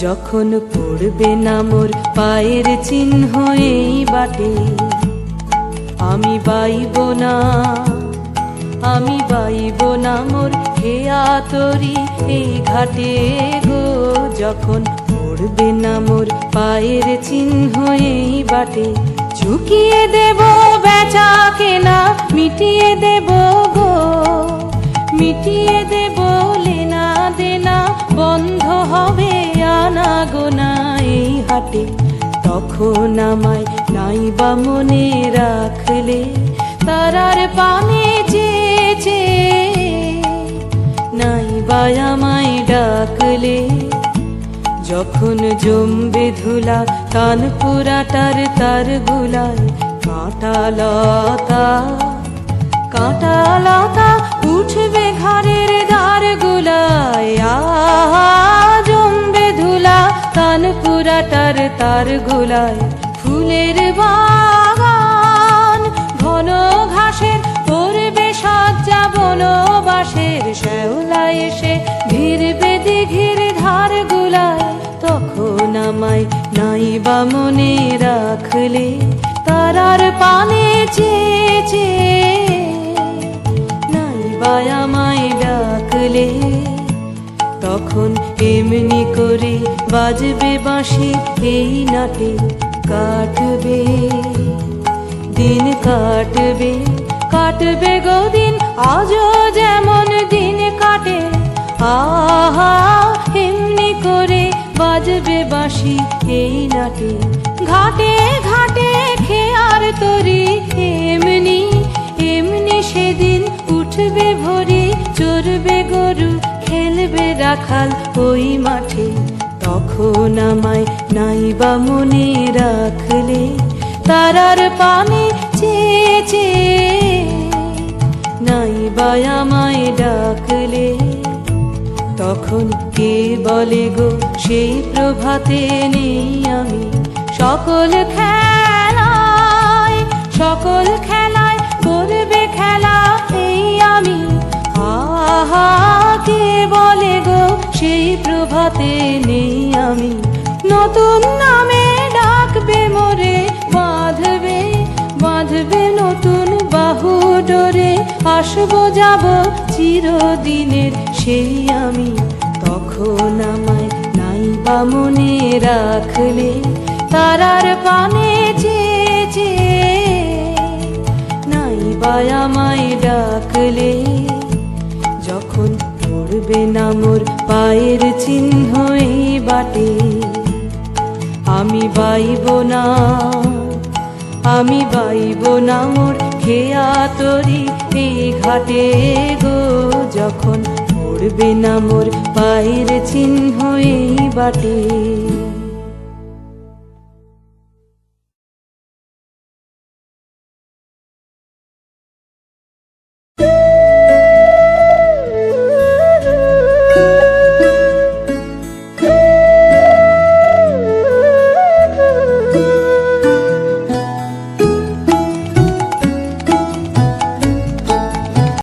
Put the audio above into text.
যখন পড়বে না মোর পায়ের চিহ্ন এই বাটে, আমি বাইব না, আমি বাইব না মোর হেয়া তরি এই ঘাটে গো। যখন পড়বে না মোর পায়ের চিহ্ন এই বাটে, ঝুঁকিয়ে দেব বেচা কেনা, মিটিয়ে দেব গো, মিটিয়ে দেব লেনা দেনা, বন্ধ হবে আনা গোনা এই হাটে। তখন আমায় নাইবা মনে রাখলে, তারার পানে চেয়েছে নাইবা আমায় ডাকলে। যখন জমবে ধুলা কান পুরাটার তার গুলায়, কাঁটা লতা কাঁটা লতা উঠবে ঘরের দ্বার গুলায়। জমবে ধুলা কান পুরাটার তার গুলায়, ফুলের বাগান ঘন ঘাসের পড়বে সজ্জা বনবাসের, শ্যাওলা এসে ভিড়বে দিঘির ধার গুলায়। তখন আমায় নাইবা মনে রাখলে, তারার পানে চেয়েছে নাইবা আমায় ডাকলে। তখন এমনি করে বাজবে বাঁশি এই নাটে, কাটবে দিন কাটবে, কাটবে গো দিন আজও যেমন দিন কাটে। আহা এমনি করে বাজবে বাঁশি এই নাটে, ঘাটে ঘাটে খেয়ার তরি এমনি এমনি সেদিন উঠবে ভরি, চড়বে গরু খেলবে রাখাল ওই মাঠে। তখন আমায় নাইবা মনে রাখলে, তারার পানে চেয়েছে নাইবা আমায় ডাকলে। তখন কে বলে গো সেই প্রভাতে নেই আমি, সকল খেলায় সকল খেলায় করবে খেলা এই আমি। আহা কে বলে গো সেই প্রভাতে নেই আমি, নতুন নামে ডাকবে মোরে, বাঁধবে বাঁধবে নতুন বাহু ডোরে, আসবো যাব চিরদিনের সেই আমি। তখন আমায় নাইবা মনে রাখলে, তারার পানে চেয়েছে নাইবা আমায় ডাকলে। যখন পড়বে না মোর পায়ের চিহ্ন এই বাটে, আমি বাইব না, আমি বাইব না মোর খেয়া তরি এই ঘাটে গো। যখন পড়বে না মোর পায়ের চিহ্ন এই বাটে।